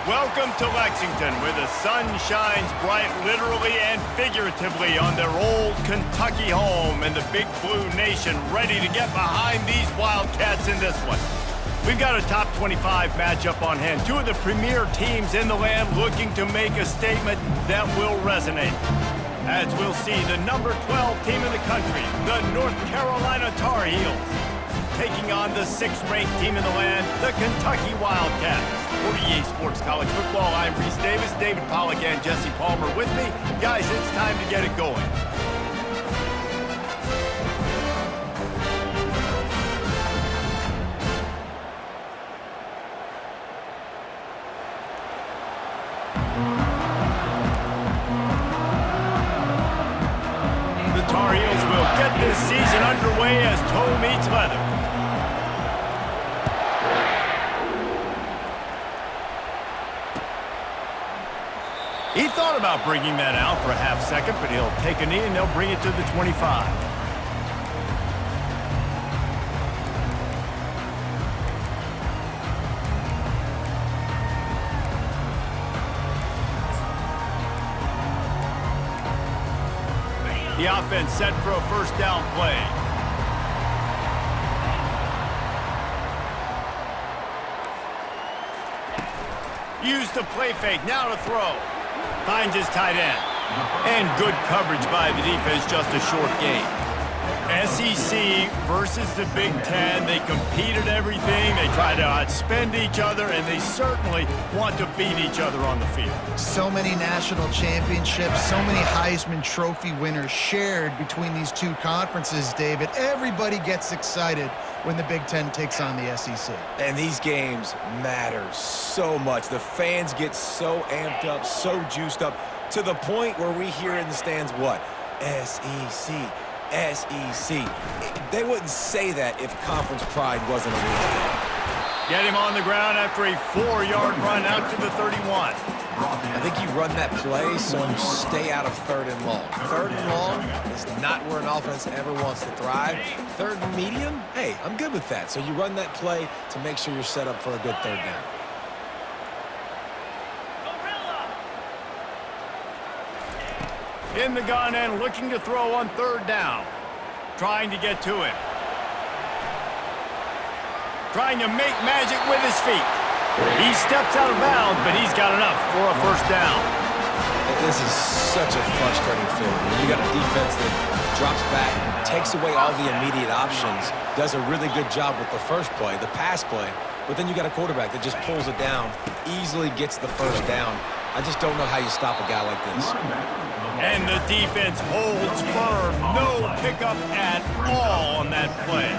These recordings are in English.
Welcome to Lexington, where the sun shines bright literally and figuratively on their old Kentucky home, and the Big Blue Nation ready to get behind these Wildcats in this one. We've got a top 25 matchup on hand. Two of the premier teams in the land looking to make a statement that will resonate. As we'll see, the number 12 team in the country, the North Carolina Tar Heels, taking on the 6th-ranked team in the land, the Kentucky Wildcats. For EA Sports College Football, I'm Reese Davis, David Pollack, and Jesse Palmer with me. Guys, it's time to get it going. The Tar Heels will get this season underway as toe meets leather. He thought about bringing that out for a half second, but he'll take a knee and they'll bring it to the 25. The offense set for a first down play. Use the play fake, now to throw. Finds his tight end. And good coverage by the defense, just a short gain. SEC versus the Big Ten. They compete at everything. They try to outspend each other, and they certainly want to beat each other on the field. So many national championships, so many Heisman Trophy winners shared between these two conferences, David. Everybody gets excited when the Big Ten takes on the SEC. And these games matter so much. The fans get so amped up, so juiced up, to the point where we hear in the stands, what? SEC. SEC. They wouldn't say that if conference pride wasn't a real thing. Get him on the ground after a 4-yard run out to the 31. I think you run that play so you stay out of 3rd and long. 3rd and long is not where an offense ever wants to thrive. 3rd and medium, hey, I'm good with that. So you run that play to make sure you're set up for a good 3rd down. In the gun and looking to throw on 3rd down. Trying to get to him. Trying to make magic with his feet. He steps out of bounds, but he's got enough for a first down. This is such a frustrating feeling. When you got a defense that drops back, takes away all the immediate options, does a really good job with the first play, the pass play, but then you got a quarterback that just pulls it down, easily gets the first down. I just don't know how you stop a guy like this. And the defense holds firm. No pickup at all on that play.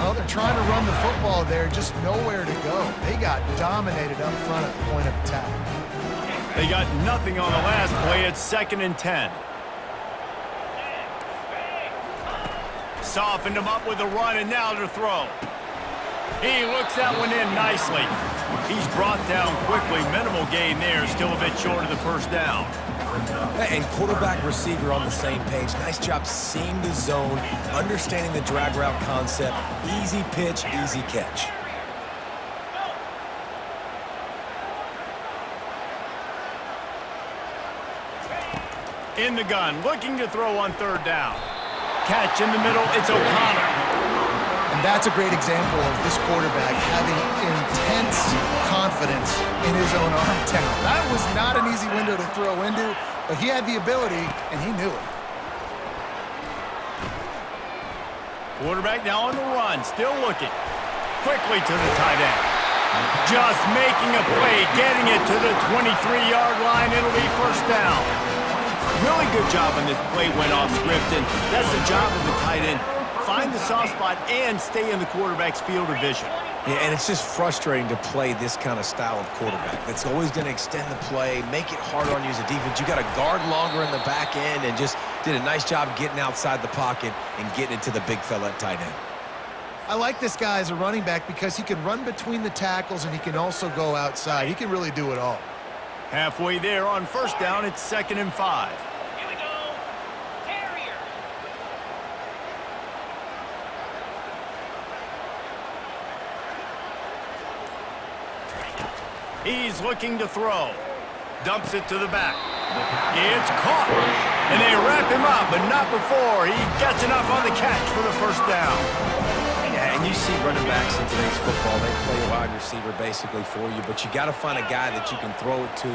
Well, they're trying to run the football there, just nowhere to go. They got dominated up front at the point of attack. They got nothing on the last play. It's 2nd and 10. Softened him up with a run, and now to throw. He looks that one in nicely. He's brought down quickly. Minimal gain there. Still a bit short of the first down. And quarterback receiver on the same page. Nice job seeing the zone, understanding the drag route concept. Easy pitch, easy catch. In the gun, looking to throw on 3rd down. Catch in the middle, it's O'Connor. And that's a great example of this quarterback having intense confidence in his own arm talent. That was not an easy window to throw into, but he had the ability, and he knew it. Quarterback now on the run, still looking. Quickly to the tight end. Just making a play, getting it to the 23-yard line. It'll be first down. Really good job on this play, went off script, and that's the job of the tight end. Find the soft spot and stay in the quarterback's field of vision. Yeah, and it's just frustrating to play this kind of style of quarterback. That's always going to extend the play, make it harder on you as a defense. You got to guard longer in the back end, and just did a nice job getting outside the pocket and getting into the big fella at tight end. I like this guy as a running back because he can run between the tackles and he can also go outside. He can really do it all. Halfway there on first down, it's 2nd and 5. He's looking to throw. Dumps it to the back. It's caught. And they wrap him up, but not before he gets enough on the catch for the first down. Yeah, and you see running backs in today's football, they play a wide receiver basically for you, but you got to find a guy that you can throw it to,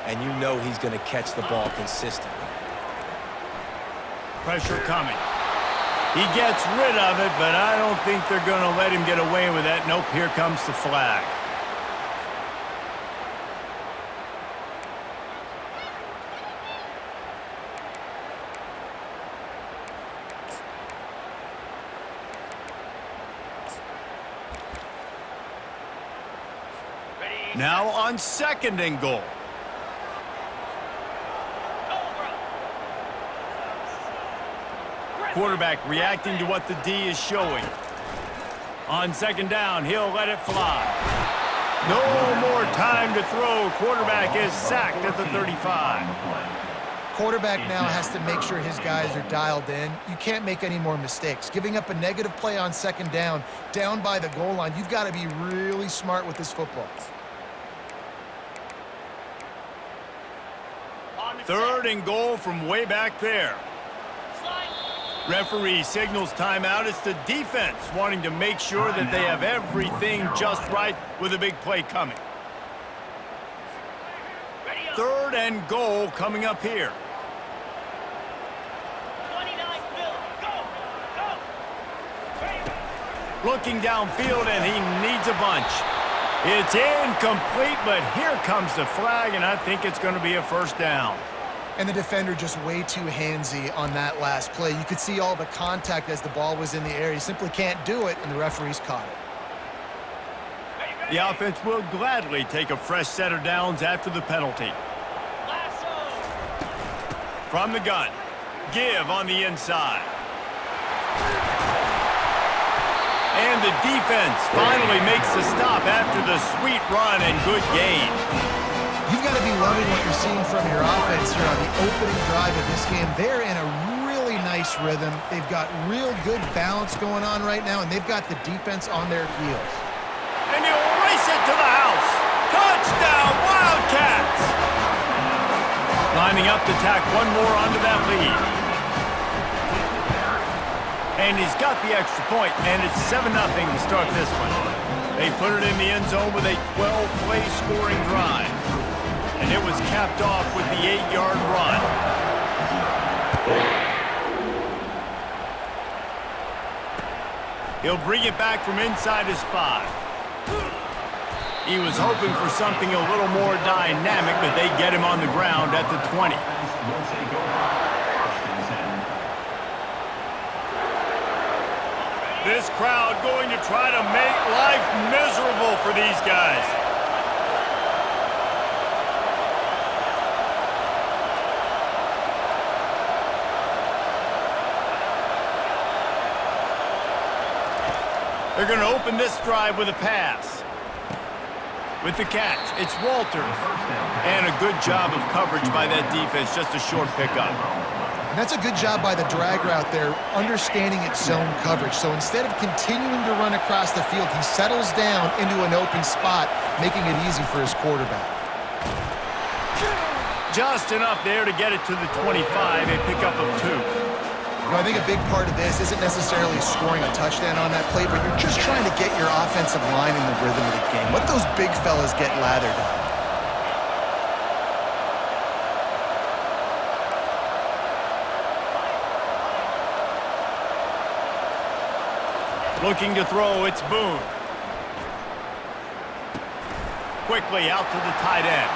and you know he's going to catch the ball consistently. Pressure coming. He gets rid of it, but I don't think they're going to let him get away with that. Nope, here comes the flag. Now on 2nd and goal. Quarterback reacting to what the D is showing. On 2nd down, he'll let it fly. No more time to throw. Quarterback is sacked at the 35. Quarterback now has to make sure his guys are dialed in. You can't make any more mistakes. Giving up a negative play on 2nd down by the goal line, you've got to be really smart with this football. 3rd and goal from way back there. Referee signals timeout. It's the defense wanting to make sure that they have everything just right with a big play coming. 3rd and goal coming up here. Looking downfield, and he needs a bunch. It's incomplete, but here comes the flag, and I think it's going to be a first down. And the defender just way too handsy on that last play. You could see all the contact as the ball was in the air. He simply can't do it, and the referee's caught it. The offense will gladly take a fresh set of downs after the penalty. From the gun, give on the inside. And the defense finally makes the stop after the sweet run and good gain. You've got to be loving what you're seeing from your offense here on the opening drive of this game. They're in a really nice rhythm. They've got real good balance going on right now, and they've got the defense on their heels. And he'll race it to the house. Touchdown, Wildcats! Lining up to tack one more onto that lead. And he's got the extra point, and it's 7-0 to start this one. They put it in the end zone with a 12-play scoring drive. And it was capped off with the 8-yard run. He'll bring it back from inside his 5. He was hoping for something a little more dynamic, but they get him on the ground at the 20. This crowd going to try to make life miserable for these guys. They're going to open this drive with a pass. With the catch, it's Walters. And a good job of coverage by that defense, just a short pickup. And that's a good job by the drag route there, understanding its zone coverage. So instead of continuing to run across the field, he settles down into an open spot, making it easy for his quarterback. Just enough there to get it to the 25, a pickup of 2. You know, I think a big part of this isn't necessarily scoring a touchdown on that play, but you're just trying to get your offensive line in the rhythm of the game. Let those big fellas get lathered up. Looking to throw, it's Boone. Quickly out to the tight end.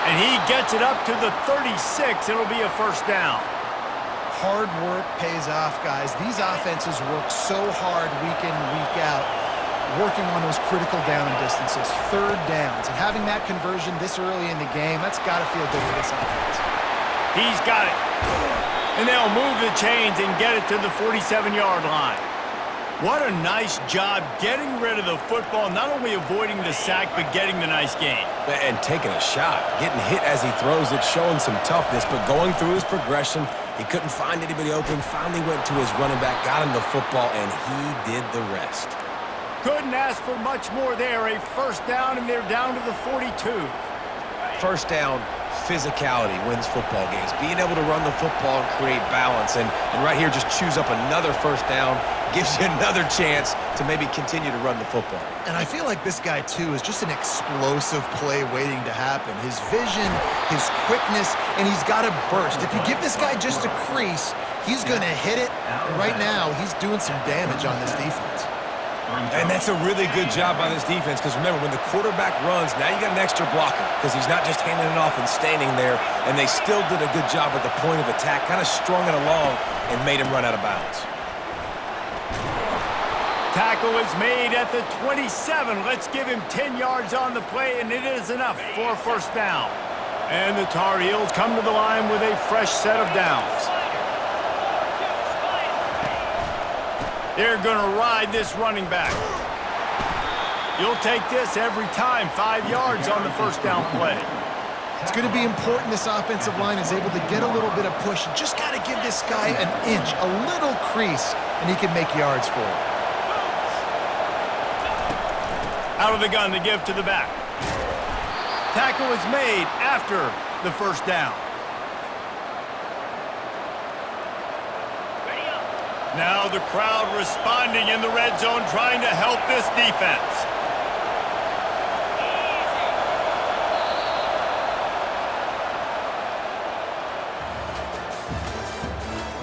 And he gets it up to the 36. It'll be a first down. Hard work pays off, guys. These offenses work so hard week in and week out, working on those critical down and distances, 3rd downs. And having that conversion this early in the game, that's got to feel good for this offense. He's got it. And they'll move the chains and get it to the 47-yard line. What a nice job getting rid of the football, not only avoiding the sack, but getting the nice gain. And taking a shot, getting hit as he throws it, showing some toughness, but going through his progression, he couldn't find anybody open, finally went to his running back, got him the football, and he did the rest. Couldn't ask for much more there. A first down, and they're down to the 42. First down, physicality wins football games. Being able to run the football and create balance. And right here, just choose up another first down, gives you another chance to maybe continue to run the football. And I feel like this guy, too, is just an explosive play waiting to happen. His vision, his quickness, and he's got a burst. If you give this guy just a crease, he's going to hit it. And right now, he's doing some damage on this defense. And that's a really good job by this defense because, remember, when the quarterback runs, now you got an extra blocker because he's not just handing it off and standing there, and they still did a good job at the point of attack, kind of strung it along and made him run out of bounds. Tackle is made at the 27. Let's give him 10 yards on the play, and it is enough for a first down. And the Tar Heels come to the line with a fresh set of downs. They're going to ride this running back. You'll take this every time. 5 yards on the first down play. It's going to be important this offensive line is able to get a little bit of push. You just got to give this guy an inch, a little crease, and he can make yards for it. Out of the gun to give to the back. Tackle is made after the first down. Now the crowd responding in the red zone, trying to help this defense.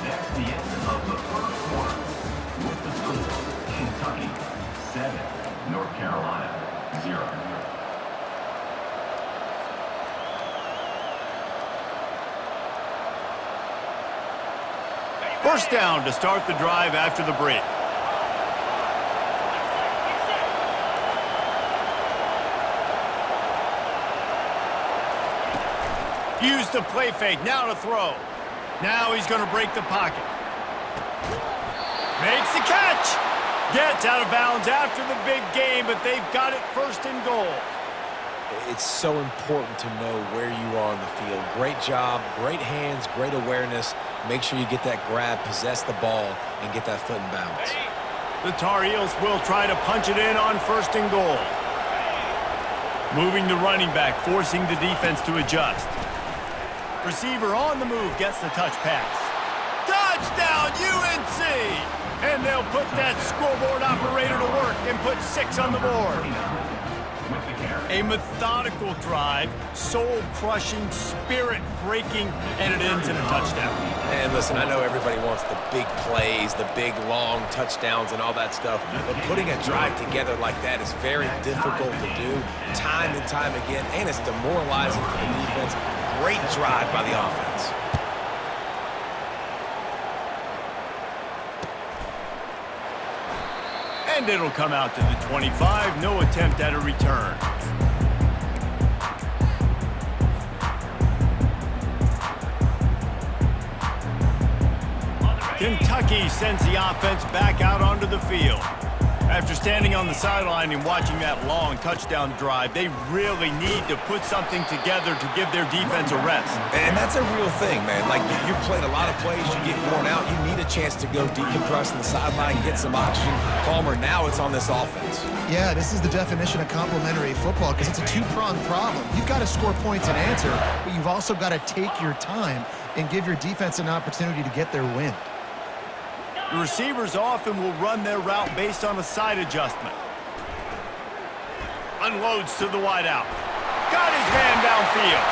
That's the end of the first quarter. With the score, Kentucky 7, North Carolina 0. First down to start the drive after the break. Use the play fake, now to throw. Now he's going to break the pocket. Makes the catch. Gets out of bounds after the big game, but they've got it first and goal. It's so important to know where you are on the field. Great job, great hands, great awareness. Make sure you get that grab, possess the ball, and get that foot in bounds. The Tar Heels will try to punch it in on first and goal. Moving the running back, forcing the defense to adjust. Receiver on the move, gets the touch pass. Touchdown, UNC! And they'll put that scoreboard operator to work and put 6 on the board. A methodical drive, soul-crushing, spirit-breaking, and it ends in a touchdown. And listen, I know everybody wants the big plays, the big, long touchdowns and all that stuff, but putting a drive together like that is very difficult to do time and time again, and it's demoralizing for the defense. Great drive by the offense. And it'll come out to the 25. No attempt at a return. Kentucky sends the offense back out onto the field. After standing on the sideline and watching that long touchdown drive, they really need to put something together to give their defense a rest. And that's a real thing, man. Like, you played a lot of plays, you get worn out, you need a chance to go decompress on the sideline, get some oxygen. Calmer, now it's on this offense. Yeah, this is the definition of complementary football because it's a two-pronged problem. You've got to score points and answer, but you've also got to take your time and give your defense an opportunity to get their win. The receivers often will run their route based on a side adjustment. Unloads to the wideout. Got his man downfield.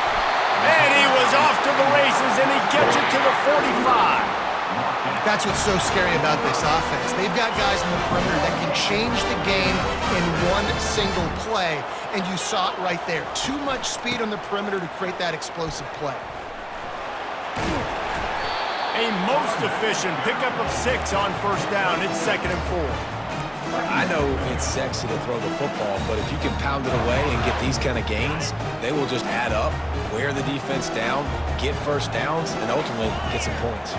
And he was off to the races, and he gets it to the 45. That's what's so scary about this offense. They've got guys in the perimeter that can change the game in one single play, and you saw it right there. Too much speed on the perimeter to create that explosive play. A most efficient pickup of 6 on first down. It's 2nd and 4. I know it's sexy to throw the football, but if you can pound it away and get these kind of gains, they will just add up, wear the defense down, get first downs, and ultimately get some points.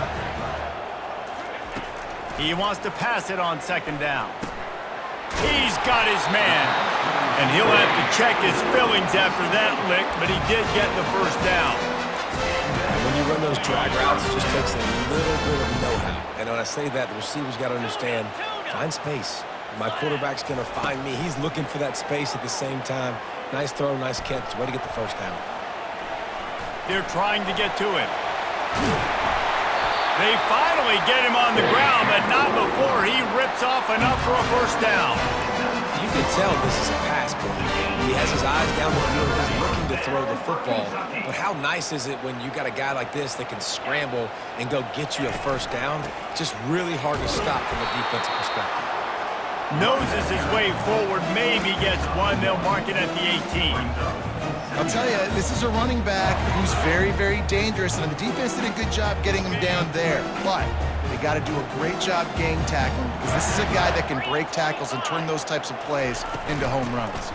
He wants to pass it on 2nd down. He's got his man. And he'll have to check his fillings after that lick, but he did get the first down. When you run those drag routes, it just takes a little bit of know-how. And when I say that, the receivers got to understand, find space. My quarterback's going to find me. He's looking for that space at the same time. Nice throw, nice catch. Way to get the first down. They're trying to get to him. They finally get him on the ground, but not before he rips off enough for a first down. You can tell this is a pass play. He has his eyes down the field. He's looking to throw the football. But how nice is it when you got a guy like this that can scramble and go get you a first down? Just really hard to stop from a defensive perspective. Noses his way forward, maybe gets one. They'll mark it at the 18. I'll tell you, this is a running back who's very, very dangerous, and the defense did a good job getting him down there. But they got to do a great job gang tackling, because this is a guy that can break tackles and turn those types of plays into home runs.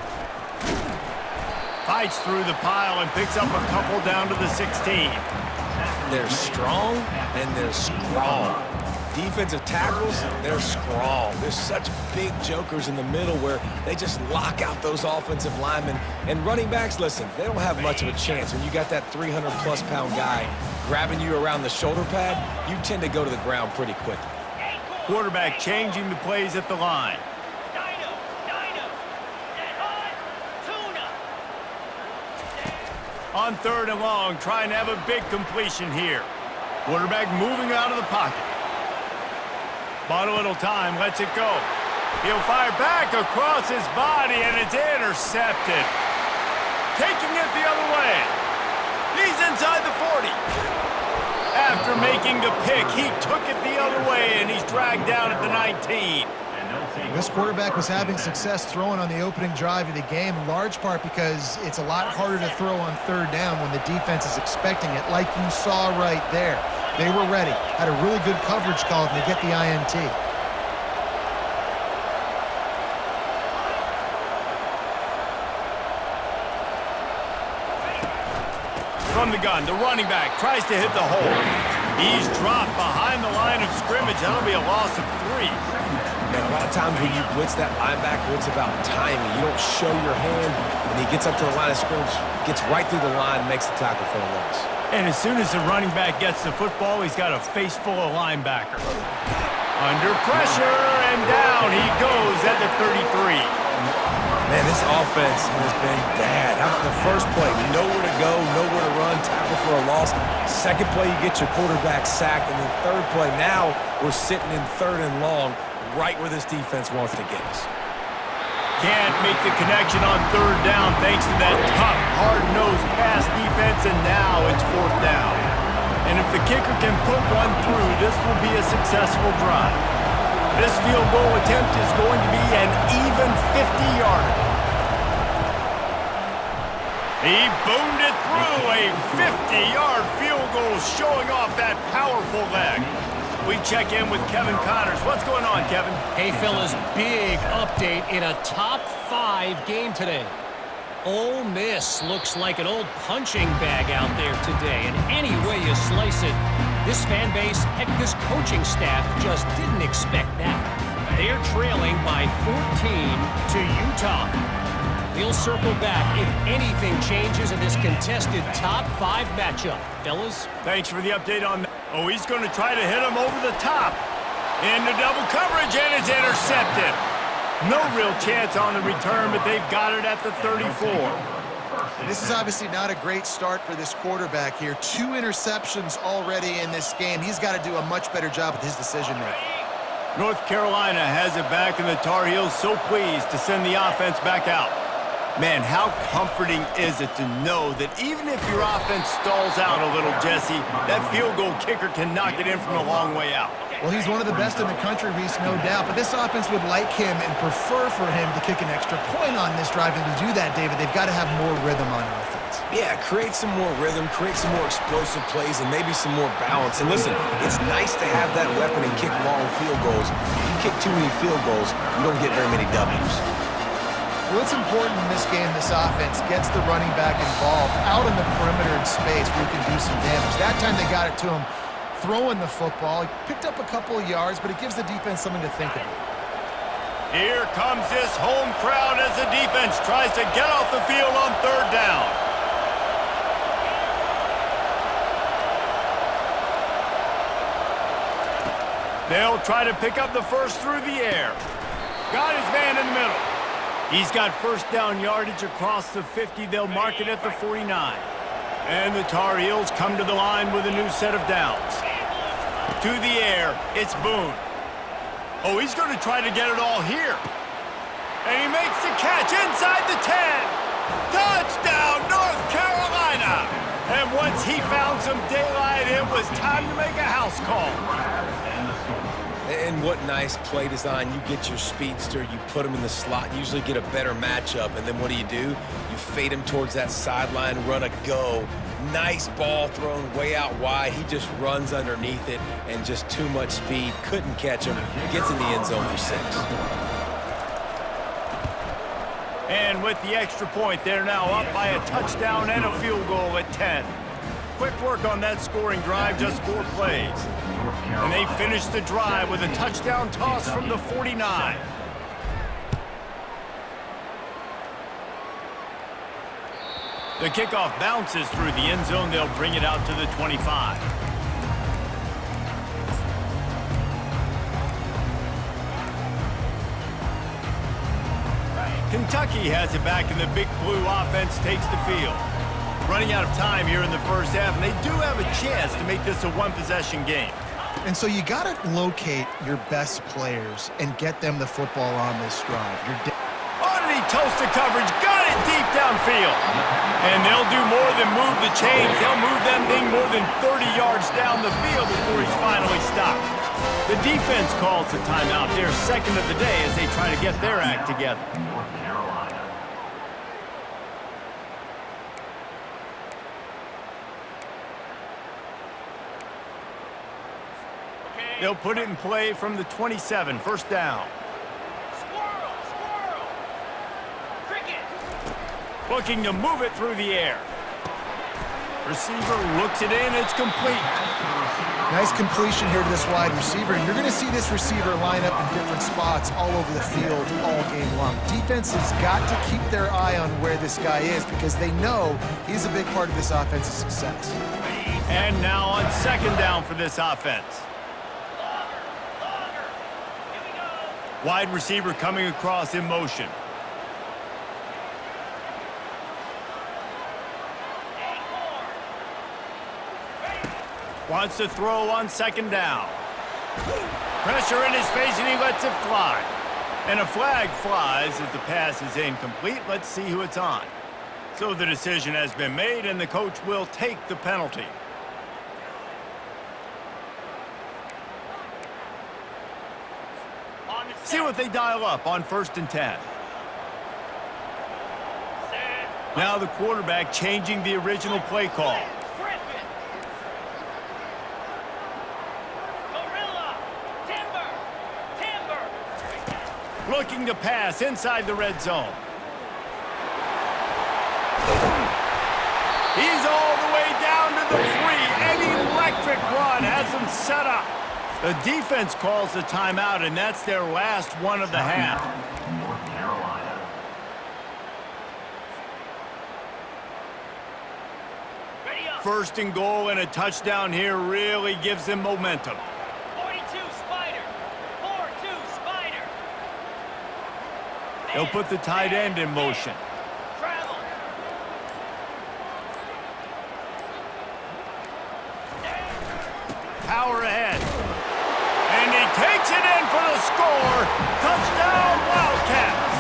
Fights through the pile and picks up a couple down to the 16. They're strong and they're strong. Defensive tackles, they're strong. There's such big jokers in the middle where they just lock out those offensive linemen. And running backs, listen, they don't have much of a chance. When you got that 300-plus pound guy grabbing you around the shoulder pad, you tend to go to the ground pretty quickly. Quarterback changing the plays at the line. On 3rd and long, trying to have a big completion here. Quarterback moving out of the pocket. Bought a little time, lets it go. He'll fire back across his body, and it's intercepted. Taking it the other way. He's inside the 40. After making the pick, he took it the other way, and he's dragged down at the 19. This quarterback was having success throwing on the opening drive of the game, in large part because it's a lot harder to throw on 3rd down when the defense is expecting it, like you saw right there. They were ready, had a really good coverage call to get the INT. From the gun, the running back tries to hit the hole. He's dropped behind the line of scrimmage. That'll be a loss of 3. Man, a lot of times when you blitz that linebacker, it's about timing. You don't show your hand. When he gets up to the line of scrimmage, gets right through the line, makes the tackle for a loss. And as soon as the running back gets the football, he's got a face full of linebackers. Under pressure, and down he goes at the 33. Man, this offense has been bad. How about the first play? Nowhere to go, nowhere to run, tackle for a loss. Second play, you get your quarterback sacked. And the third play, now we're sitting in 3rd and long, right where this defense wants to get us. Can't make the connection on 3rd down thanks to that tough, hard-nosed pass defense, and now it's 4th down. And if the kicker can put one through, this will be a successful drive. This field goal attempt is going to be an even 50-yarder. He boomed it through, a 50-yard field goal showing off that powerful leg. We check in with Kevin Connors. What's going on, Kevin? Hey, fellas, big update in a top 5 game today. Ole Miss looks like an old punching bag out there today, and any way you slice it, this fan base, heck, this coaching staff just didn't expect that. They're trailing by 14 to Utah. We'll circle back if anything changes in this contested top 5 matchup. Fellas? Thanks for the update on that. Oh, he's going to try to hit him over the top. Into double coverage, and it's intercepted. No real chance on the return, but they've got it at the 34. This is obviously not a great start for this quarterback here. 2 interceptions already in this game. He's got to do a much better job with his decision-making. North Carolina has it back, and the Tar Heels so pleased to send the offense back out. Man, how comforting is it to know that even if your offense stalls out a little, Jesse, that field goal kicker can knock it in from a long way out. Well, he's one of the best in the country, Reese, no doubt. But this offense would like him and prefer for him to kick an extra point on this drive. And to do that, David, they've got to have more rhythm on offense. Yeah, create some more rhythm, create some more explosive plays, and maybe some more balance. And listen, it's nice to have that weapon and kick long field goals. If you kick too many field goals, you don't get very many W's. Well, it's important in this game, this offense gets the running back involved out in the perimeter in space where he can do some damage. That time they got it to him throwing the football. He picked up a couple of yards, but it gives the defense something to think about. Here comes this home crowd as the defense tries to get off the field on 3rd down. They'll try to pick up the first through the air. Got his man in the middle. He's got first down yardage across the 50. They'll mark it at the 49. And the Tar Heels come to the line with a new set of downs. To the air, it's Boone. Oh, he's going to try to get it all here. And he makes the catch inside the 10. Touchdown, North Carolina. And once he found some daylight, it was time to make a house call. And what nice play design. You get your speedster, you put him in the slot, usually get a better matchup, and then what do? You fade him towards that sideline, run a go. Nice ball thrown way out wide. He just runs underneath it, and just too much speed. Couldn't catch him. Gets in the end zone for 6. And with the extra point, they're now up by a touchdown and a field goal at 10. Quick work on that scoring drive, just 4 plays. And they finish the drive with a touchdown toss from the 49. The kickoff bounces through the end zone. They'll bring it out to the 25. Kentucky has it back, and the Big Blue offense takes the field. Running out of time here in the first half, and they do have a chance to make this a one-possession game. And so you got to locate your best players and get them the football on this drive. Underneath toasted coverage, got it deep downfield. And they'll do more than move the chains. They'll move that thing more than 30 yards down the field before he's finally stopped. The defense calls the timeout. They're second of the day as they try to get their act together. They'll put it in play from the 27, first down. Squirrel! Cricket! Looking to move it through the air. Receiver looks it in, it's complete. Nice completion here to this wide receiver, and you're going to see this receiver line up in different spots all over the field all game long. Defense has got to keep their eye on where this guy is because they know he's a big part of this offense's success. And now on second down for this offense. Wide receiver coming across in motion. Wants to throw on second down. Pressure in his face, and he lets it fly. And a flag flies as the pass is incomplete. Let's see who it's on. So the decision has been made, and the coach will take the penalty. See what they dial up on 1st and 10. Now the quarterback changing the original play call. Looking to pass inside the red zone. He's all the way down to the 3. An electric run has him set up. The defense calls the timeout, and that's their last one of the half. North Carolina. First and goal and a touchdown here really gives them momentum. 42 Spider. 4-2 Spider. They'll put the tight end in motion. Travel. Power ahead. And he takes it in for the score. Touchdown, Wildcats.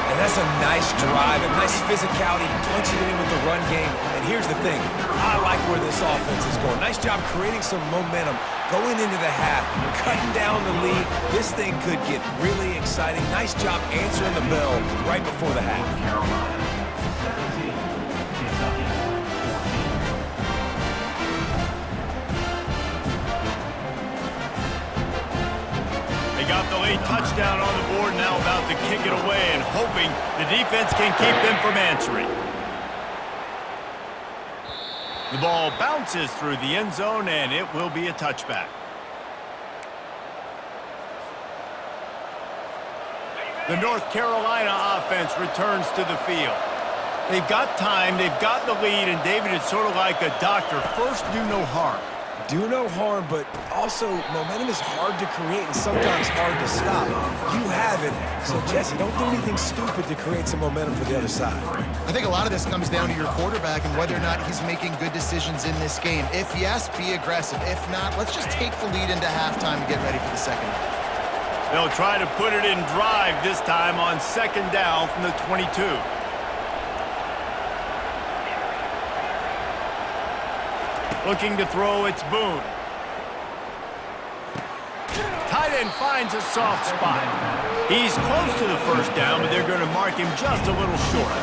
And that's a nice drive, a nice physicality, punching it in with the run game. And here's the thing, I like where this offense is going. Nice job creating some momentum, going into the half, cutting down the lead. This thing could get really exciting. Nice job answering the bell right before the half. Carolina. 17. Kentucky. 14. They got the late touchdown on the board, now about to kick it away and hoping the defense can keep them from answering. The ball bounces through the end zone, and it will be a touchback. The North Carolina offense returns to the field. They've got time, they've got the lead, and David, it's sort of like a doctor. First, do no harm. Do no harm, but also momentum is hard to create and sometimes hard to stop. You have it, so Jesse, don't do anything stupid to create some momentum for the other side. I think a lot of this comes down to your quarterback and whether or not he's making good decisions in this game. If yes, be aggressive. If not, let's just take the lead into halftime and get ready for the second half. They'll try to put it in drive this time on second down from the 22. Looking to throw, it's Boone. Tight end finds a soft spot. He's close to the first down, but they're going to mark him just a little short.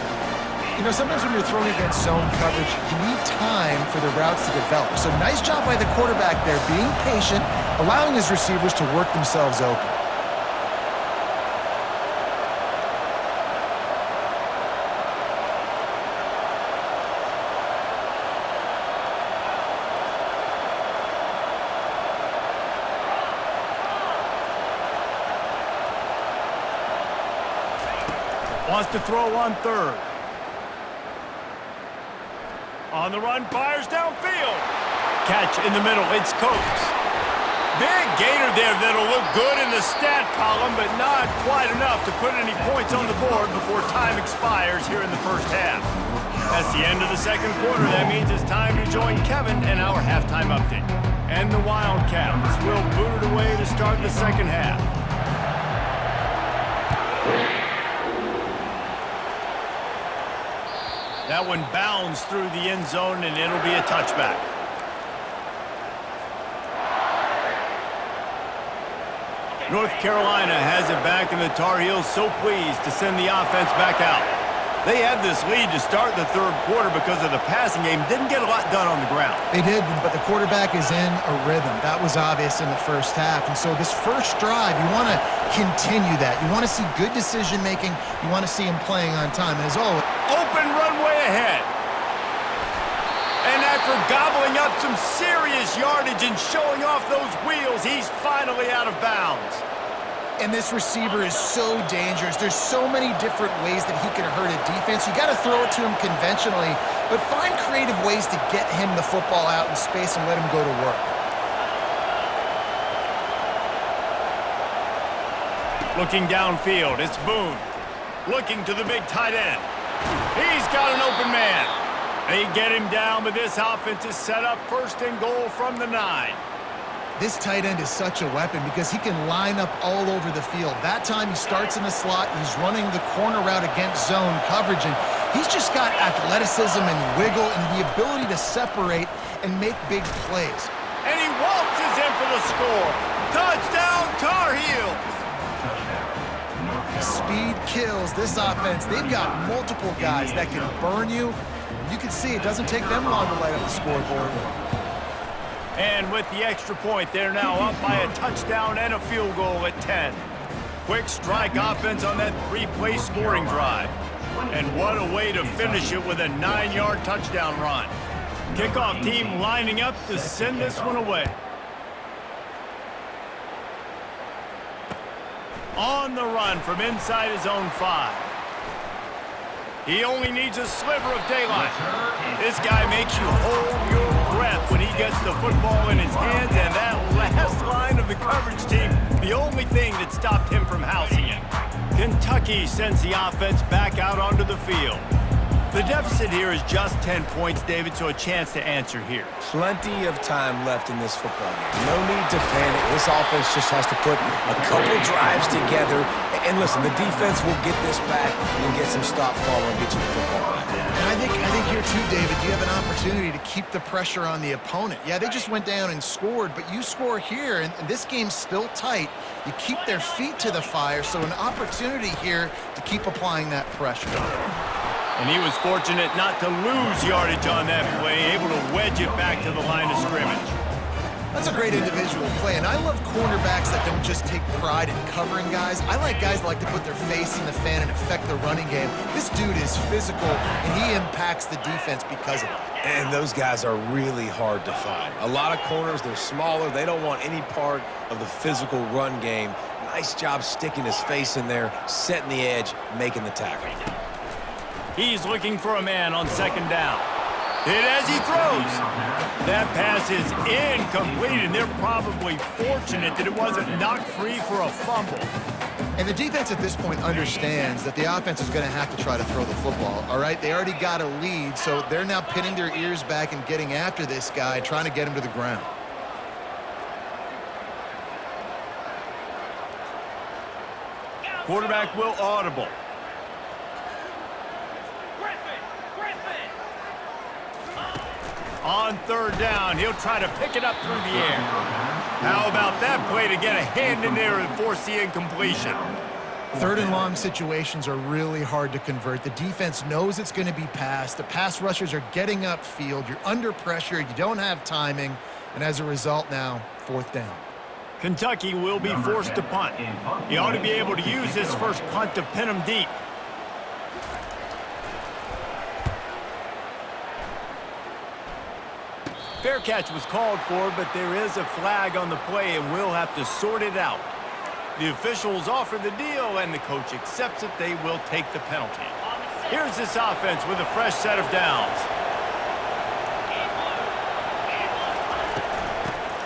You know, sometimes when you're throwing against zone coverage, you need time for the routes to develop. So nice job by the quarterback there, being patient, allowing his receivers to work themselves open. Wants to throw on third. On the run, fires downfield. Catch in the middle, it's Coates. Big gainer there that'll look good in the stat column, but not quite enough to put any points on the board before time expires here in the first half. That's the end of the second quarter. That means it's time to join Kevin and our halftime update. And the Wildcats will boot it away to start the second half. That one bounds through the end zone, and it'll be a touchback. North Carolina has it back, and the Tar Heels so pleased to send the offense back out. They had this lead to start the third quarter because of the passing game. Didn't get a lot done on the ground. They did, but the quarterback is in a rhythm. That was obvious in the first half. And so this first drive, you want to continue that. You want to see good decision-making. You want to see him playing on time. And as always, open runway ahead. And after gobbling up some serious yardage and showing off those wheels, he's finally out of bounds. And this receiver is so dangerous. There's so many different ways that he can hurt a defense. You got to throw it to him conventionally, but find creative ways to get him the football out in space and let him go to work. Looking downfield, it's Boone. Looking to the big tight end. He's got an open man. They get him down, but this offense is set up first and goal from the 9. This tight end is such a weapon because he can line up all over the field. That time he starts in the slot, he's running the corner route against zone coverage, and he's just got athleticism and wiggle and the ability to separate and make big plays. And he waltzes in for the score. Touchdown, Tar Heels! Speed kills this offense. They've got multiple guys that can burn you. You can see it doesn't take them long to light up the scoreboard. And with the extra point, they're now up by a touchdown and a field goal at 10. Quick strike offense on that 3-play scoring drive. And what a way to finish it with a 9-yard touchdown run. Kickoff team lining up to send this one away. On the run from inside his own 5. He only needs a sliver of daylight. This guy makes you hold your breath when he gets the football in his hands, and that last line of the coverage team, the only thing that stopped him from housing it. Kentucky sends the offense back out onto the field. The deficit here is just 10 points, David, so a chance to answer here. Plenty of time left in this football game. No need to panic. This offense just has to put a couple drives together. And listen, the defense will get this back and get some stop follow and get you the football back. And I think here too, David, you have an opportunity to keep the pressure on the opponent. Yeah, they just went down and scored, but you score here, and this game's still tight. You keep their feet to the fire, so an opportunity here to keep applying that pressure. And he was fortunate not to lose yardage on that play, able to wedge it back to the line of scrimmage. That's a great individual play, and I love cornerbacks that don't just take pride in covering guys. I like guys that like to put their face in the fan and affect the running game. This dude is physical, and he impacts the defense because of it. And those guys are really hard to find. A lot of corners, they're smaller. They don't want any part of the physical run game. Nice job sticking his face in there, setting the edge, making the tackle. He's looking for a man on second down. Hit as he throws. That pass is incomplete, and they're probably fortunate that it wasn't knocked free for a fumble. And the defense at this point understands that the offense is going to have to try to throw the football, all right? They already got a lead, so they're now pinning their ears back and getting after this guy, trying to get him to the ground. Quarterback will audible. On third down, he'll try to pick it up through the air. How about that play to get a hand in there and force the incompletion? Third and long situations are really hard to convert. The defense knows it's going to be passed. The pass rushers are getting upfield. You're under pressure. You don't have timing. And as a result now, fourth down. Kentucky will be forced to punt. He ought to be able to use this first punt to pin him deep. Fair catch was called for, but there is a flag on the play, and we'll have to sort it out. The officials offer the deal, and the coach accepts it. They will take the penalty. Here's this offense with a fresh set of downs.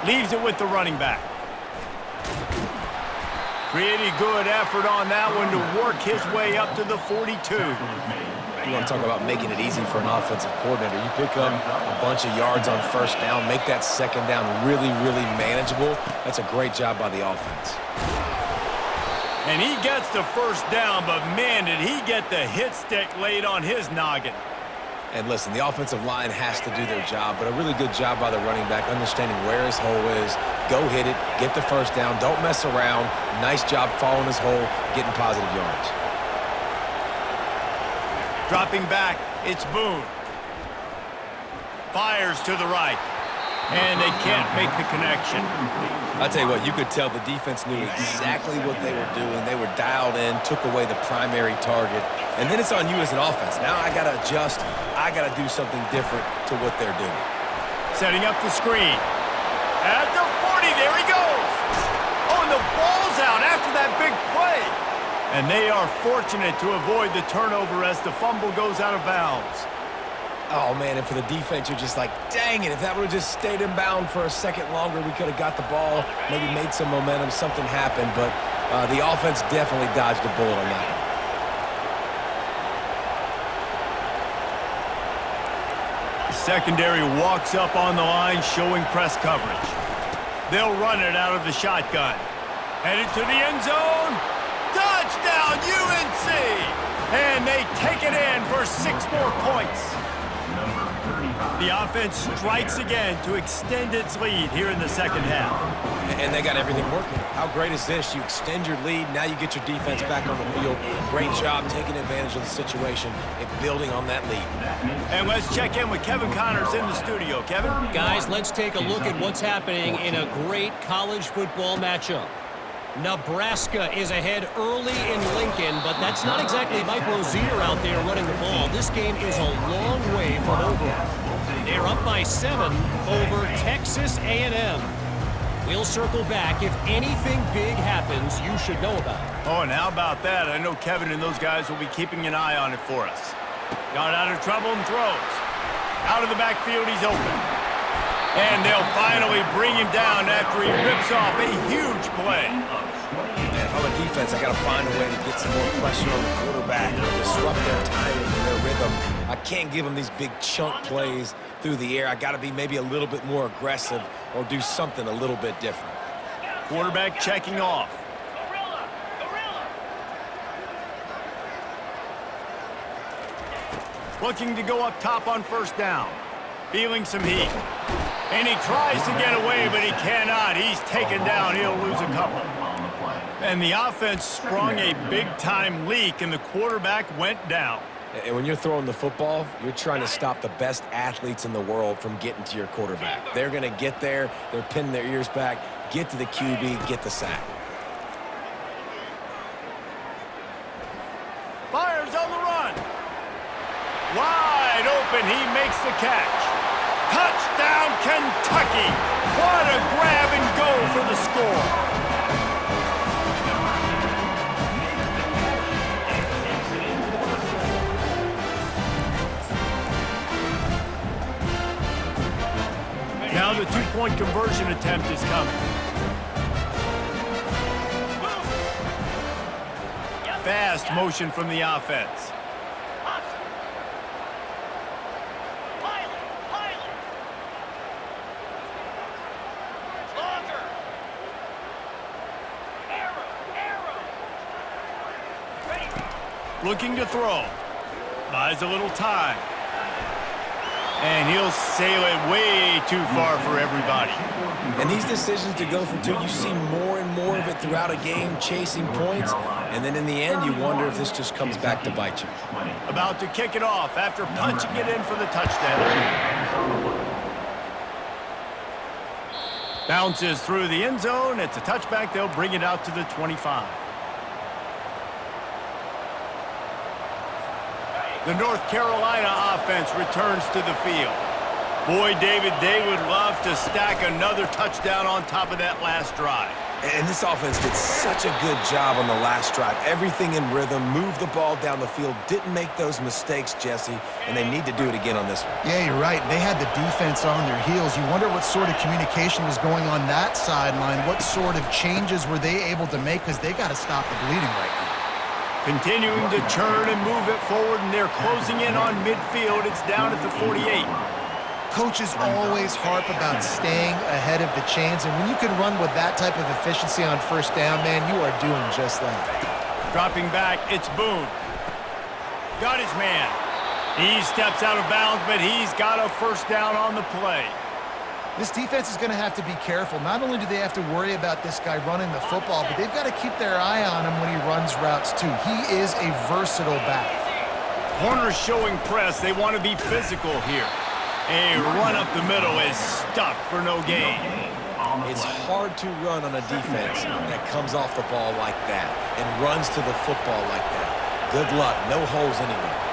Leaves it with the running back. Pretty good effort on that one to work his way up to the 42. You want to talk about making it easy for an offensive coordinator. You pick up a bunch of yards on first down, make that second down really, really manageable. That's a great job by the offense. And he gets the first down, but man, did he get the hit stick laid on his noggin. And listen, the offensive line has to do their job, but a really good job by the running back, understanding where his hole is. Go hit it, get the first down, don't mess around. Nice job following his hole, getting positive yards. Dropping back, it's Boone. Fires to the right, and they can't make the connection. I'll tell you what, you could tell the defense knew exactly what they were doing. They were dialed in, took away the primary target, and then it's on you as an offense. Now I got to adjust. I got to do something different to what they're doing. Setting up the screen. At the 40, there he goes. Oh, and the ball's out after that big play. And they are fortunate to avoid the turnover as the fumble goes out of bounds. Oh, man, and for the defense, you're just like, dang it, if that would have just stayed in bound for a second longer, we could have got the ball, maybe made some momentum, something happened, but the offense definitely dodged a bullet on that one. The secondary walks up on the line, showing press coverage. They'll run it out of the shotgun. Headed to the end zone. Touchdown, UNC! And they take it in for 6 more points. The offense strikes again to extend its lead here in the second half. And they got everything working. How great is this? You extend your lead, now you get your defense back on the field. Great job taking advantage of the situation and building on that lead. And let's check in with Kevin Connors in the studio. Kevin? Guys, let's take a look at what's happening in a great college football matchup. Nebraska is ahead early in Lincoln, but that's not exactly Mike Rozier out there running the ball. This game is a long way from over. They're up by 7 over Texas A&M. We'll circle back. If anything big happens, you should know about it. Oh, and how about that? I know Kevin and those guys will be keeping an eye on it for us. Got out of trouble and throws. Out of the backfield, he's open. And they'll finally bring him down after he rips off a huge play. Man, if I'm a defense, I got to find a way to get some more pressure on the quarterback and disrupt their timing and their rhythm. I can't give them these big chunk plays through the air. I got to be maybe a little bit more aggressive or do something a little bit different. Quarterback checking off. Looking to go up top on first down. Feeling some heat. And he tries to get away, but he cannot. He's taken down. He'll lose a couple. And the offense sprung a big-time leak, and the quarterback went down. And when you're throwing the football, you're trying to stop the best athletes in the world from getting to your quarterback. They're going to get there. They're pinning their ears back, get to the QB, get the sack. Fires on the run. Wide open. He makes the catch. Touchdown, Kentucky. What a grab and go for the score. the two-point conversion attempt is coming. Fast motion from the offense. Looking to throw. Buys a little time. And he'll sail it way too far for everybody. And these decisions to go for two, you see more and more of it throughout a game, chasing points. And then in the end, you wonder if this just comes back to bite you. About to kick it off after punching it in for the touchdown. Bounces through the end zone. It's a touchback. They'll bring it out to the 25. The North Carolina offense returns to the field. Boy, David, they would love to stack another touchdown on top of that last drive. And this offense did such a good job on the last drive. Everything in rhythm, moved the ball down the field, didn't make those mistakes, Jesse, and they need to do it again on this one. Yeah, you're right. They had the defense on their heels. You wonder what sort of communication was going on that sideline. What sort of changes were they able to make, because they got to stop the bleeding right now. Continuing to churn and move it forward, and they're closing in on midfield. It's down at the 48. Coaches always harp about staying ahead of the chains, and when you can run with that type of efficiency on first down, man, you are doing just that. Dropping back, it's Boone. Got his man. He steps out of bounds, but he's got a first down on the play. This defense is going to have to be careful. Not only do they have to worry about this guy running the football, but they've got to keep their eye on him when he runs routes too. He is a versatile back. Corners showing press. They want to be physical here. A run up the middle is stuffed for no gain. It's hard to run on a defense that comes off the ball like that and runs to the football like that. Good luck. No holes anywhere.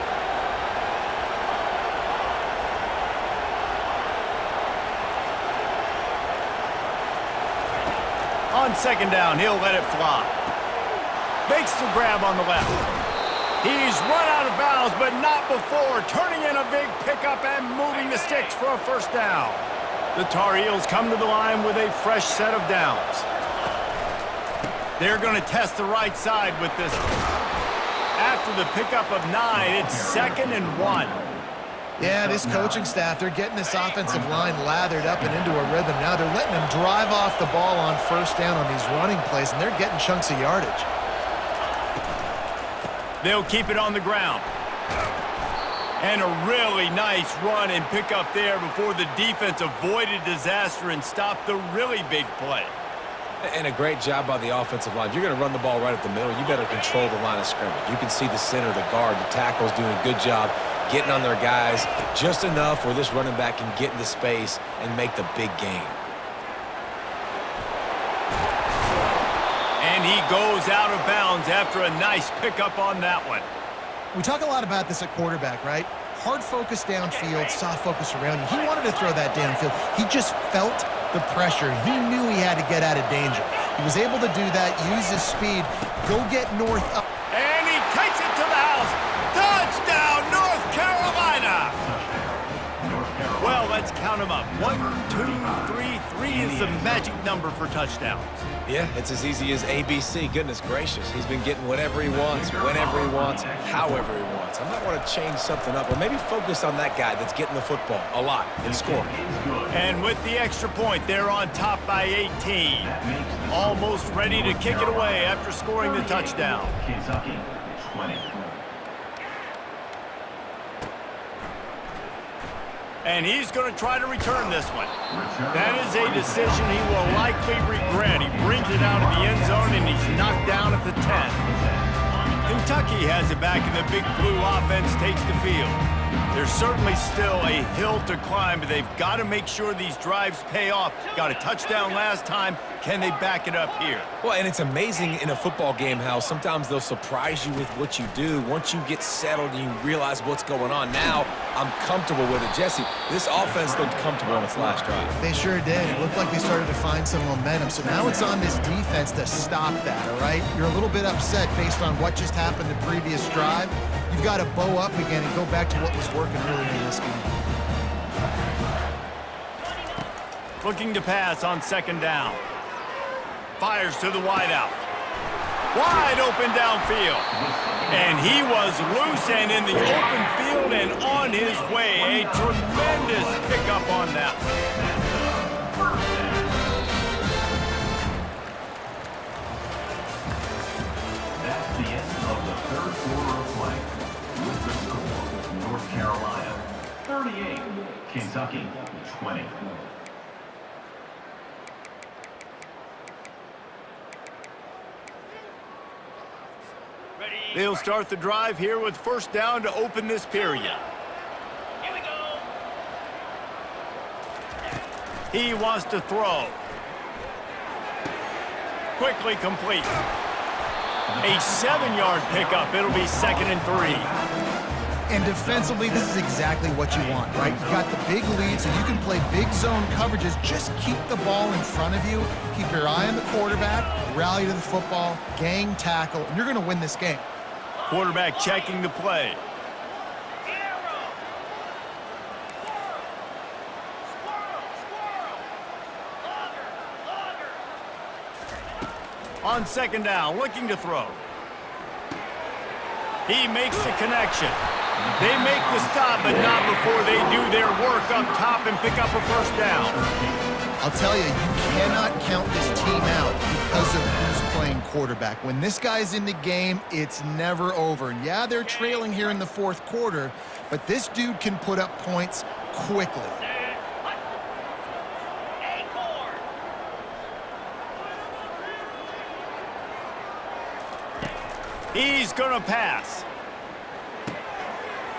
On second down, he'll let it fly. Makes the grab on the left. He's run out of bounds, but not before turning in a big pickup and moving the sticks for a first down. The Tar Heels come to the line with a fresh set of downs. They're going to test the right side with this one. After the pickup of 9, it's 2nd and 1. Yeah, this coaching staff, they're getting this offensive line lathered up and into a rhythm. Now they're letting them drive off the ball on first down on these running plays, and they're getting chunks of yardage. They'll keep it on the ground. And a really nice run and pick up there before the defense avoided disaster and stopped the really big play. And a great job by the offensive line. If you're going to run the ball right at the middle, you better control the line of scrimmage. You can see the center, the guard, the tackle's doing a good job getting on their guys just enough where this running back can get into space and make the big game. And he goes out of bounds after a nice pickup on that one. We talk a lot about this at quarterback, right? Hard focus downfield, soft focus around you. He wanted to throw that downfield. He just felt the pressure. He knew he had to get out of danger. He was able to do that, use his speed, go get North up. And he takes it to the house. Touchdown, North Carolina! Well, let's count them up. 1, 2, 3. 3 is the magic number for touchdowns. Yeah, it's as easy as ABC. Goodness gracious. He's been getting whatever he wants, whenever he wants, however he wants. I might want to change something up or maybe focus on that guy that's getting the football a lot and scoring. And with the extra point, they're on top by 18. Almost ready to kick it away after scoring the touchdown. Kentucky, 20. And he's going to try to return this one. That is a decision he will likely regret. He brings it out of the end zone, and he's knocked down at the 10. Kentucky has it back, and the Big Blue offense takes the field. There's certainly still a hill to climb, but they've got to make sure these drives pay off. Got a touchdown last time. Can they back it up here? Well, and it's amazing in a football game how sometimes they'll surprise you with what you do. Once you get settled and you realize what's going on, now I'm comfortable with it. Jesse, this offense looked comfortable on its last drive. They sure did. It looked like they started to find some momentum. So now it's on this defense to stop that, all right? You're a little bit upset based on what just happened the previous drive. You've got to bow up again and go back to what was working earlier in this game. Looking to pass on second down. Fires to the wideout. Wide open downfield. And he was loose and in the open field and on his way. A tremendous pickup on that. That's the end of the third quarter of play. With the score, North Carolina 38, Kentucky 20. They'll start the drive here with first down to open this period. Here we go. He wants to throw. Quickly complete. A 7-yard pickup. It'll be 2nd and 3. And defensively, this is exactly what you want, right? You got the big lead, so you can play big zone coverages. Just keep the ball in front of you. Keep your eye on the quarterback, rally to the football, gang tackle, and you're going to win this game. Quarterback checking the play. Arrow. Squirrel. Squirrel. Logger. On second down, looking to throw. He makes the connection. They make the stop, but not before they do their work up top and pick up a first down. I'll tell you, you cannot count this team out because of who's playing quarterback. When this guy's in the game, it's never over. And yeah, they're trailing here in the fourth quarter, but this dude can put up points quickly. Acorn. He's going to pass.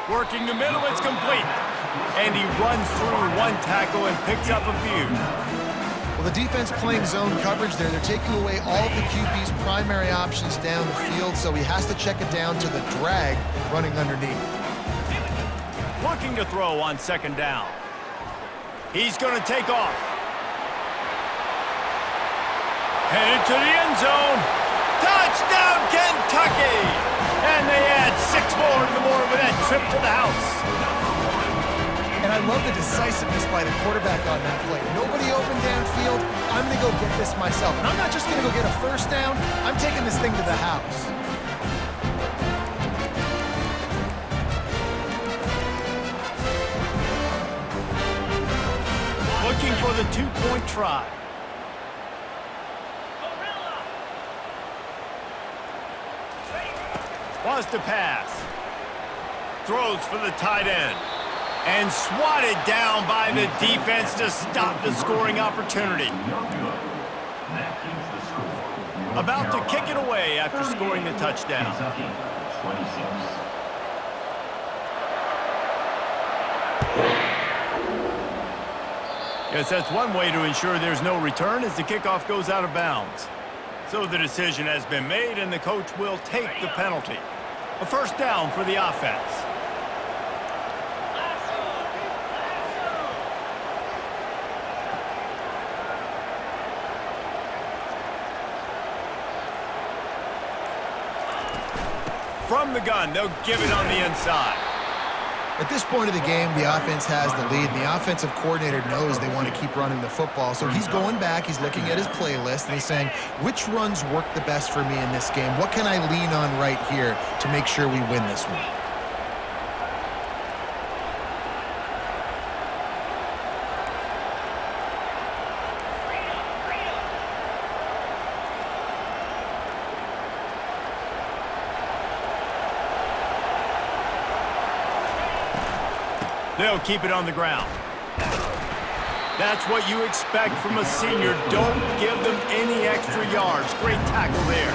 Working the middle, it's complete. And he runs through one tackle and picks up a few. Well, the defense playing zone coverage there, they're taking away all of the QB's primary options down the field, so he has to check it down to the drag running underneath. Looking to throw on second down. He's going to take off. Headed to the end zone. Touchdown, Kentucky! And they add 6 more to the board with that trip to the house. And I love the decisiveness by the quarterback on that play. Nobody open downfield. I'm going to go get this myself. And I'm not just going to go get a first down. I'm taking this thing to the house. Looking for the 2-point try. Wants to pass. Throws for the tight end. And swatted down by the defense to stop the scoring opportunity. No good. That keeps the score. North About to Carolina kick it away after 38, scoring the touchdown. Kentucky 26. Yes, that's one way to ensure there's no return as the kickoff goes out of bounds. So the decision has been made and the coach will take the penalty. A first down for the offense. From the gun, they'll give it on the inside. At this point of the game, the offense has the lead, and the offensive coordinator knows they want to keep running the football. So he's going back, he's looking at his playlist, and he's saying, which runs work the best for me in this game? What can I lean on right here to make sure we win this one? They'll keep it on the ground. That's what you expect from a senior. Don't give them any extra yards. Great tackle there.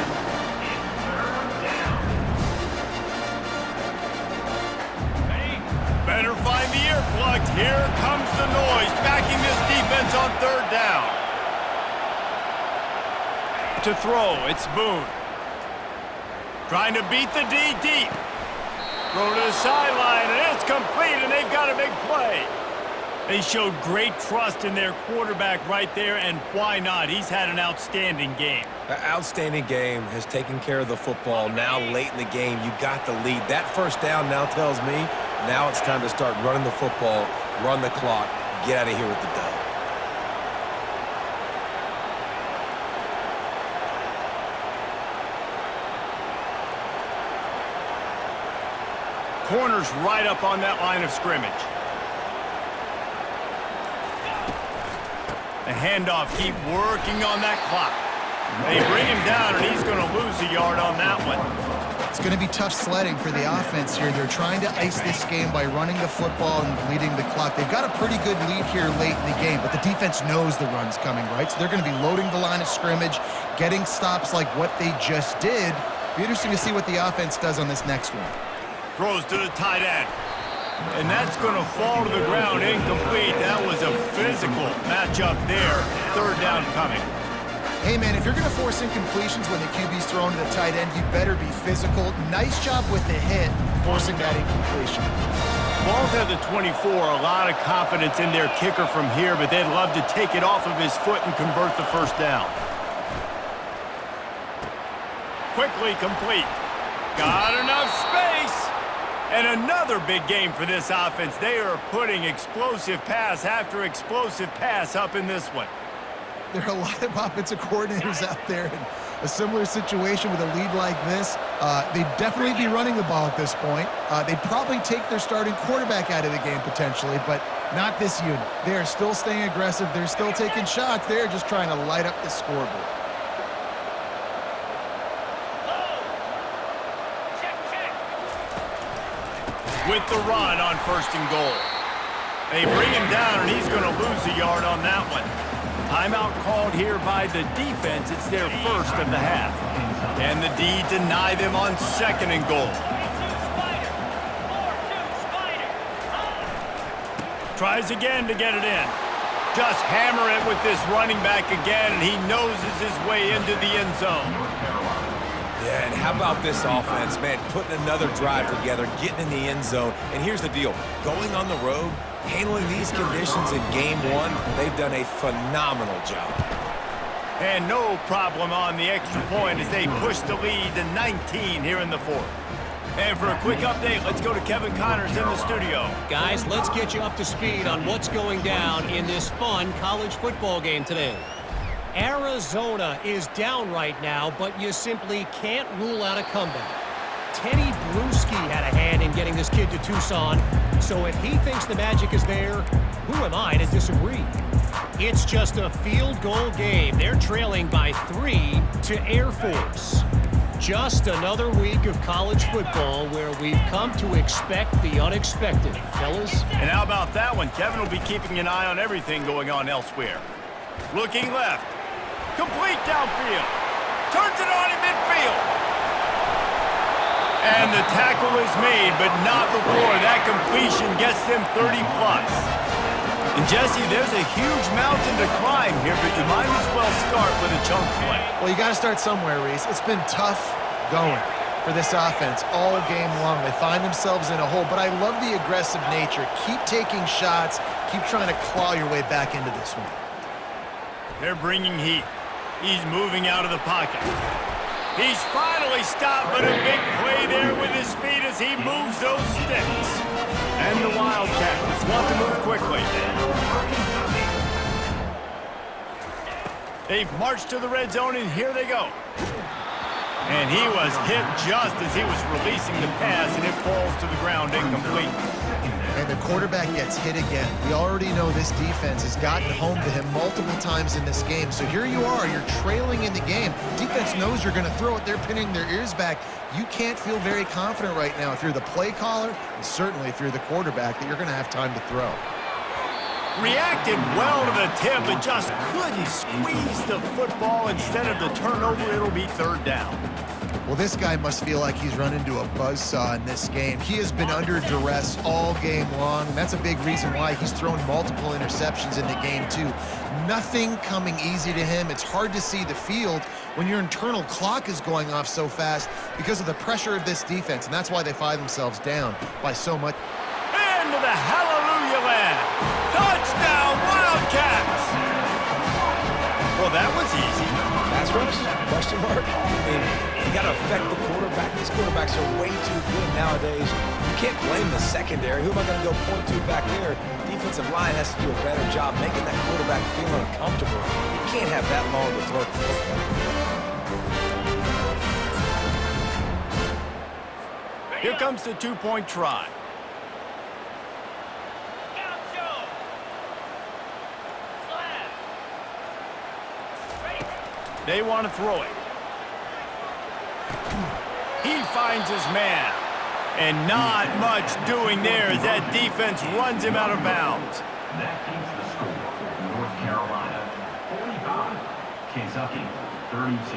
Better find the earplugs. Here comes the noise, backing this defense on third down. To throw, it's Boone. Trying to beat the D deep. Throw to the sideline, and it's complete, and they've got a big play. They showed great trust in their quarterback right there, and why not? He's had an outstanding game. An outstanding game, has taken care of the football. Now late in the game, you got the lead. That first down now tells me now it's time to start running the football, run the clock, get out of here with the dub. corner's right up on that line of scrimmage. The handoff, keep working on that clock. They bring him down, and he's going to lose a yard on that one. It's going to be tough sledding for the offense here. They're trying to ice this game by running the football and leading the clock. They've got a pretty good lead here late in the game, but the defense knows the run's coming, right? So they're going to be loading the line of scrimmage, getting stops like what they just did. Be interesting to see what the offense does on this next one. Throws to the tight end. And that's going to fall to the ground incomplete. That was a physical matchup there. Third down coming. Hey, man, if you're going to force incompletions when the QB's thrown to the tight end, you better be physical. Nice job with the hit, forcing that incompletion. Ball's at the 24. A lot of confidence in their kicker from here, but they'd love to take it off of his foot and convert the first down. Quickly complete. Got enough space. And another big game for this offense. They are putting explosive pass after explosive pass up in this one. There are a lot of offensive coordinators out there in a similar situation with a lead like this. They'd definitely be running the ball at this point. They'd probably take their starting quarterback out of the game potentially, but not this unit. They are still staying aggressive. They're still taking shots. They're just trying to light up the scoreboard. With the run on 1st and goal. They bring him down, and he's going to lose a yard on that one. Timeout called here by the defense. It's their first of the half. And the D deny them on 2nd and goal. Tries again to get it in. Just hammer it with this running back again, and he noses his way into the end zone. Yeah, and how about this offense, man, putting another drive together, getting in the end zone. And here's the deal. Going on the road, handling these conditions in game one, they've done a phenomenal job. And no problem on the extra point as they push the lead to 19 here in the 4th. And for a quick update, let's go to Kevin Connors in the studio. Guys, let's get you up to speed on what's going down in this fun college football game today. Arizona is down right now, but you simply can't rule out a comeback. Teddy Bruschi had a hand in getting this kid to Tucson, so if he thinks the magic is there, who am I to disagree? It's just a field goal game. They're trailing by 3 to Air Force. Just another week of college football where we've come to expect the unexpected, fellas. And how about that one? Kevin will be keeping an eye on everything going on elsewhere. Looking left. Complete downfield. Turns it on in midfield. And the tackle is made, but not before that completion gets them 30+. And Jesse, there's a huge mountain to climb here, but you might as well start with a chunk play. Well, you got to start somewhere, Reese. It's been tough going for this offense all game long. They find themselves in a hole, but I love the aggressive nature. Keep taking shots. Keep trying to claw your way back into this one. They're bringing heat. He's moving out of the pocket. He's finally stopped, but a big play there with his feet as he moves those sticks. And the Wildcats want to move quickly. They've marched to the red zone, and here they go. And he was hit just as he was releasing the pass, and it falls to the ground incomplete. And the quarterback gets hit again. We already know this defense has gotten home to him multiple times in this game. So here you are, you're trailing in the game. Defense knows you're going to throw it. They're pinning their ears back. You can't feel very confident right now if you're the play caller, and certainly if you're the quarterback, that you're going to have time to throw. Reacted well to the tip, but just couldn't squeeze the football. Instead of the turnover, it'll be 3rd down. Well, this guy must feel like he's run into a buzzsaw in this game. He has been under duress all game long, and that's a big reason why he's thrown multiple interceptions in the game, too. Nothing coming easy to him. It's hard to see the field when your internal clock is going off so fast because of the pressure of this defense, and that's why they find themselves down by so much. Into the hallelujah land. Touchdown, Wildcats! Well, that was easy. Pass rush? Question mark? I mean, you got to affect the quarterback. These quarterbacks are way too good nowadays. You can't blame the secondary. Who am I going to go point to back there? Defensive line has to do a better job making that quarterback feel uncomfortable. You can't have that long to throw the football. Here comes the two-point try. Gaucho. Slap. Ready. They want to throw it. He finds his man. And not much doing there as that defense runs him out of bounds. That keeps the score. North Carolina 45, Kentucky 32.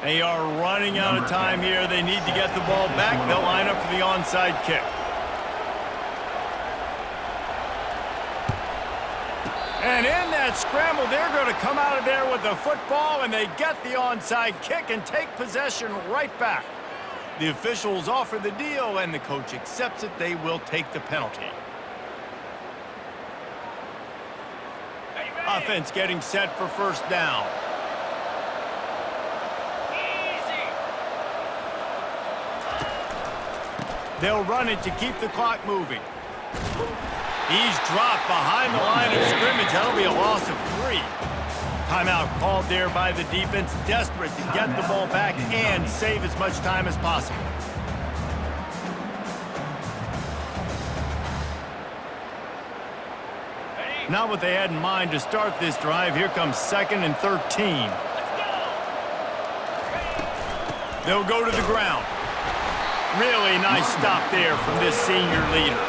They are running out of time here. They need to get the ball back. They'll line up for the onside kick. And in that scramble, they're going to come out of there with the football, and they get the onside kick and take possession right back. The officials offer the deal, and the coach accepts it. They will take the penalty. Offense getting set for first down. Easy. They'll run it to keep the clock moving. He's dropped behind the line of scrimmage. That'll be a loss of 3. Timeout called there by the defense, desperate to get the ball back and save as much time as possible. Not what they had in mind to start this drive. Here comes 2nd and 13. Let's go. They'll go to the ground. Really nice stop there from this senior leader.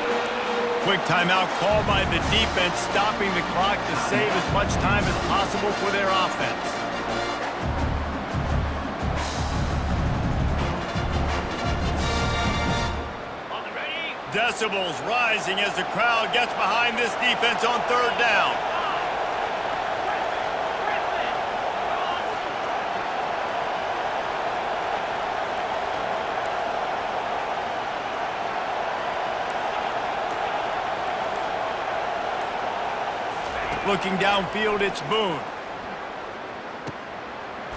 Quick timeout called by the defense, stopping the clock to save as much time as possible for their offense. On the ready. Decibels rising as the crowd gets behind this defense on 3rd down. Looking downfield, it's Boone.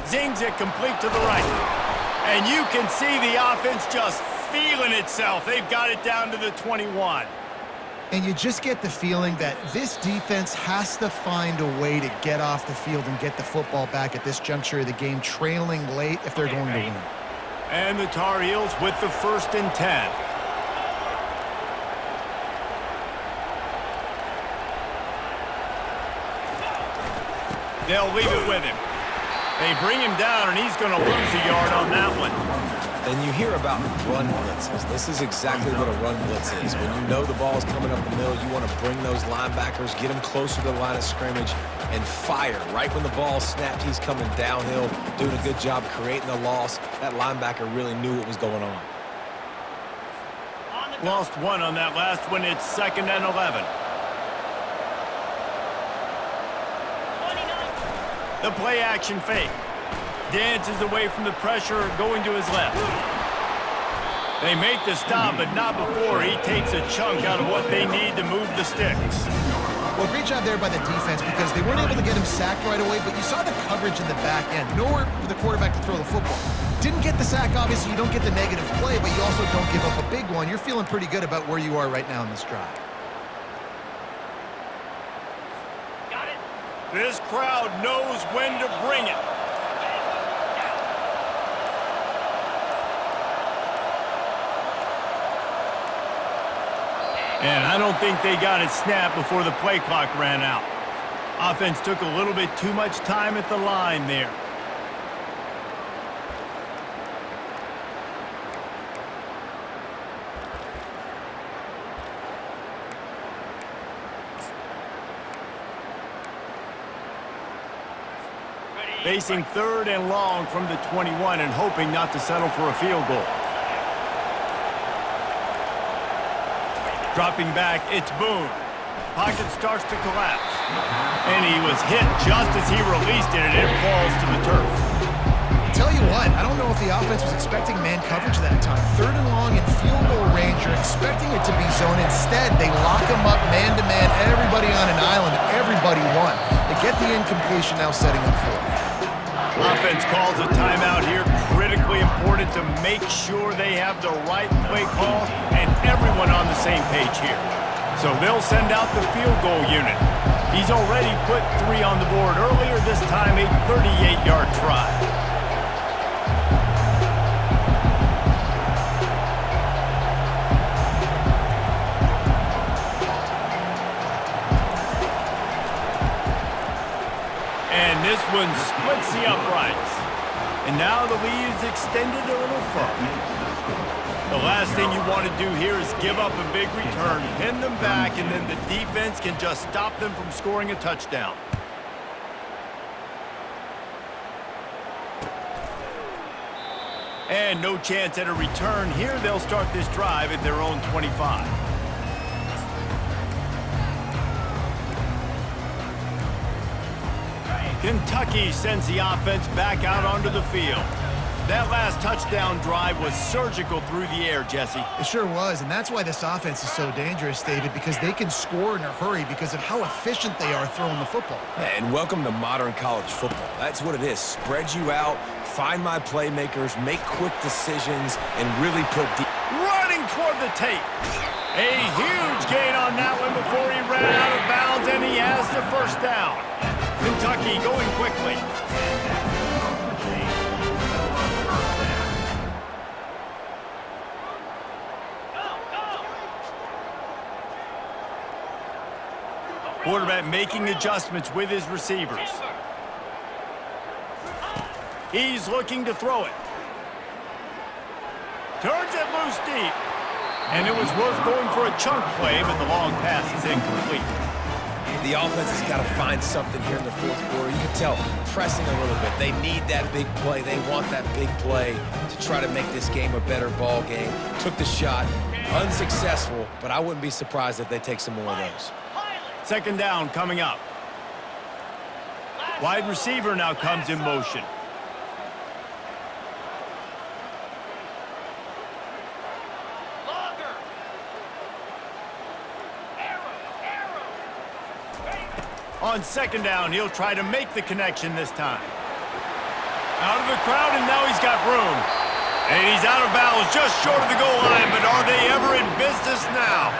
Zings it complete to the right. And you can see the offense just feeling itself. They've got it down to the 21. And you just get the feeling that this defense has to find a way to get off the field and get the football back at this juncture of the game, trailing late if they're going to win. And the Tar Heels with the 1st and 10. They'll leave it with him. They bring him down, and he's going to lose a yard on that one. And you hear about run blitzes. This is exactly what a run blitz is. When you know the ball is coming up the middle, you want to bring those linebackers, get them closer to the line of scrimmage, and fire. Right when the ball snapped, he's coming downhill, doing a good job creating the loss. That linebacker really knew what was going on. Lost 1 on that last one. It's 2nd and 11. The play action fake. Dances away from the pressure, going to his left. They make the stop, but not before he takes a chunk out of what they need to move the sticks. Well, great job there by the defense because they weren't able to get him sacked right away, but you saw the coverage in the back end. Nowhere for the quarterback to throw the football. Didn't get the sack, obviously. You don't get the negative play, but you also don't give up a big one. You're feeling pretty good about where you are right now in this drive. Got it. This crowd knows when to bring it. And I don't think they got it snapped before the play clock ran out. Offense took a little bit too much time at the line there. Facing 3rd and long from the 21 and hoping not to settle for a field goal. Dropping back, it's Boone. Pocket starts to collapse. And he was hit just as he released it, and it falls to the turf. Tell you what, I don't know if the offense was expecting man coverage that time. 3rd and long in field goal range, you're expecting it to be zone. Instead, they lock him up man-to-man, everybody on an island, everybody won. They get the incompletion, now setting up for it. Offense calls a timeout here. Critically important to make sure they have the right play call and everyone on the same page here. So they'll send out the field goal unit. He's already put 3 on the board earlier, this time a 38-yard try. This one splits the uprights. And now the lead is extended a little further. The last thing you want to do here is give up a big return, pin them back, and then the defense can just stop them from scoring a touchdown. And no chance at a return here. They'll start this drive at their own 25. Kentucky sends the offense back out onto the field. That last touchdown drive was surgical through the air, Jesse. It sure was, and that's why this offense is so dangerous, David, because they can score in a hurry because of how efficient they are throwing the football. And welcome to modern college football. That's what it is. Spread you out, find my playmakers, make quick decisions, and really put deep. Running toward the tape. A huge gain on that one before he ran out of bounds, and he has the first down. Kentucky going quickly. Quarterback making adjustments with his receivers. He's looking to throw it. Turns it loose deep. And it was worth going for a chunk play, but the long pass is incomplete. The offense has got to find something here in the fourth quarter. You can tell, pressing a little bit. They need that big play. They want that big play to try to make this game a better ball game. Took the shot. Unsuccessful, but I wouldn't be surprised if they take some more of those. Second down coming up. Wide receiver now comes in motion. On second down, he'll try to make the connection this time. Out of the crowd, and now he's got room. And he's out of bounds, just short of the goal line, but are they ever in business now?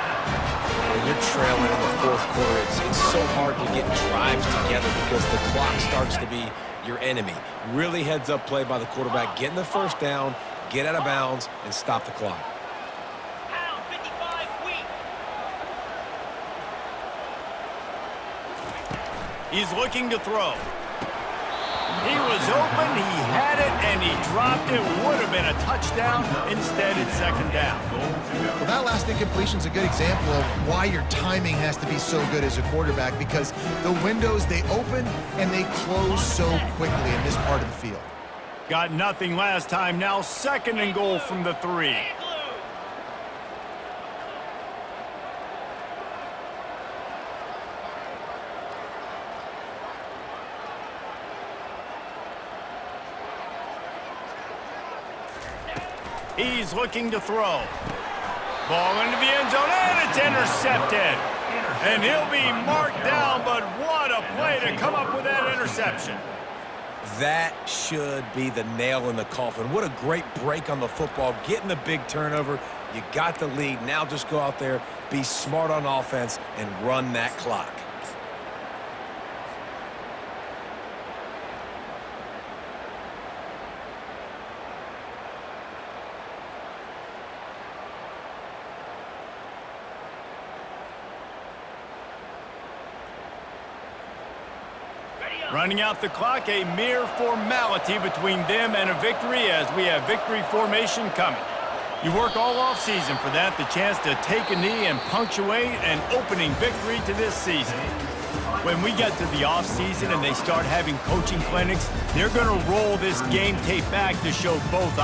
When you're trailing in the fourth quarter, it's so hard to get drives together because the clock starts to be your enemy. Really heads-up play by the quarterback, getting the first down, get out of bounds, and stop the clock. Pound 55 weak. He's looking to throw. He was open, he had it, and he dropped it. Would have been a touchdown. Instead, it's second down. Well, that last incompletion is a good example of why your timing has to be so good as a quarterback, because the windows, they open and they close so quickly in this part of the field. Got nothing last time. Now second and goal from the 3. He's looking to throw. Ball into the end zone, and it's intercepted. And he'll be marked down, but what a play to come up with that interception. That should be the nail in the coffin. What a great break on the football, getting the big turnover. You got the lead. Now just go out there, be smart on offense, and run that clock. Running out the clock, a mere formality between them and a victory as we have victory formation coming. You work all offseason for that, the chance to take a knee and punctuate an opening victory to this season. When we get to the offseason and they start having coaching clinics, they're going to roll this game tape back to show both options.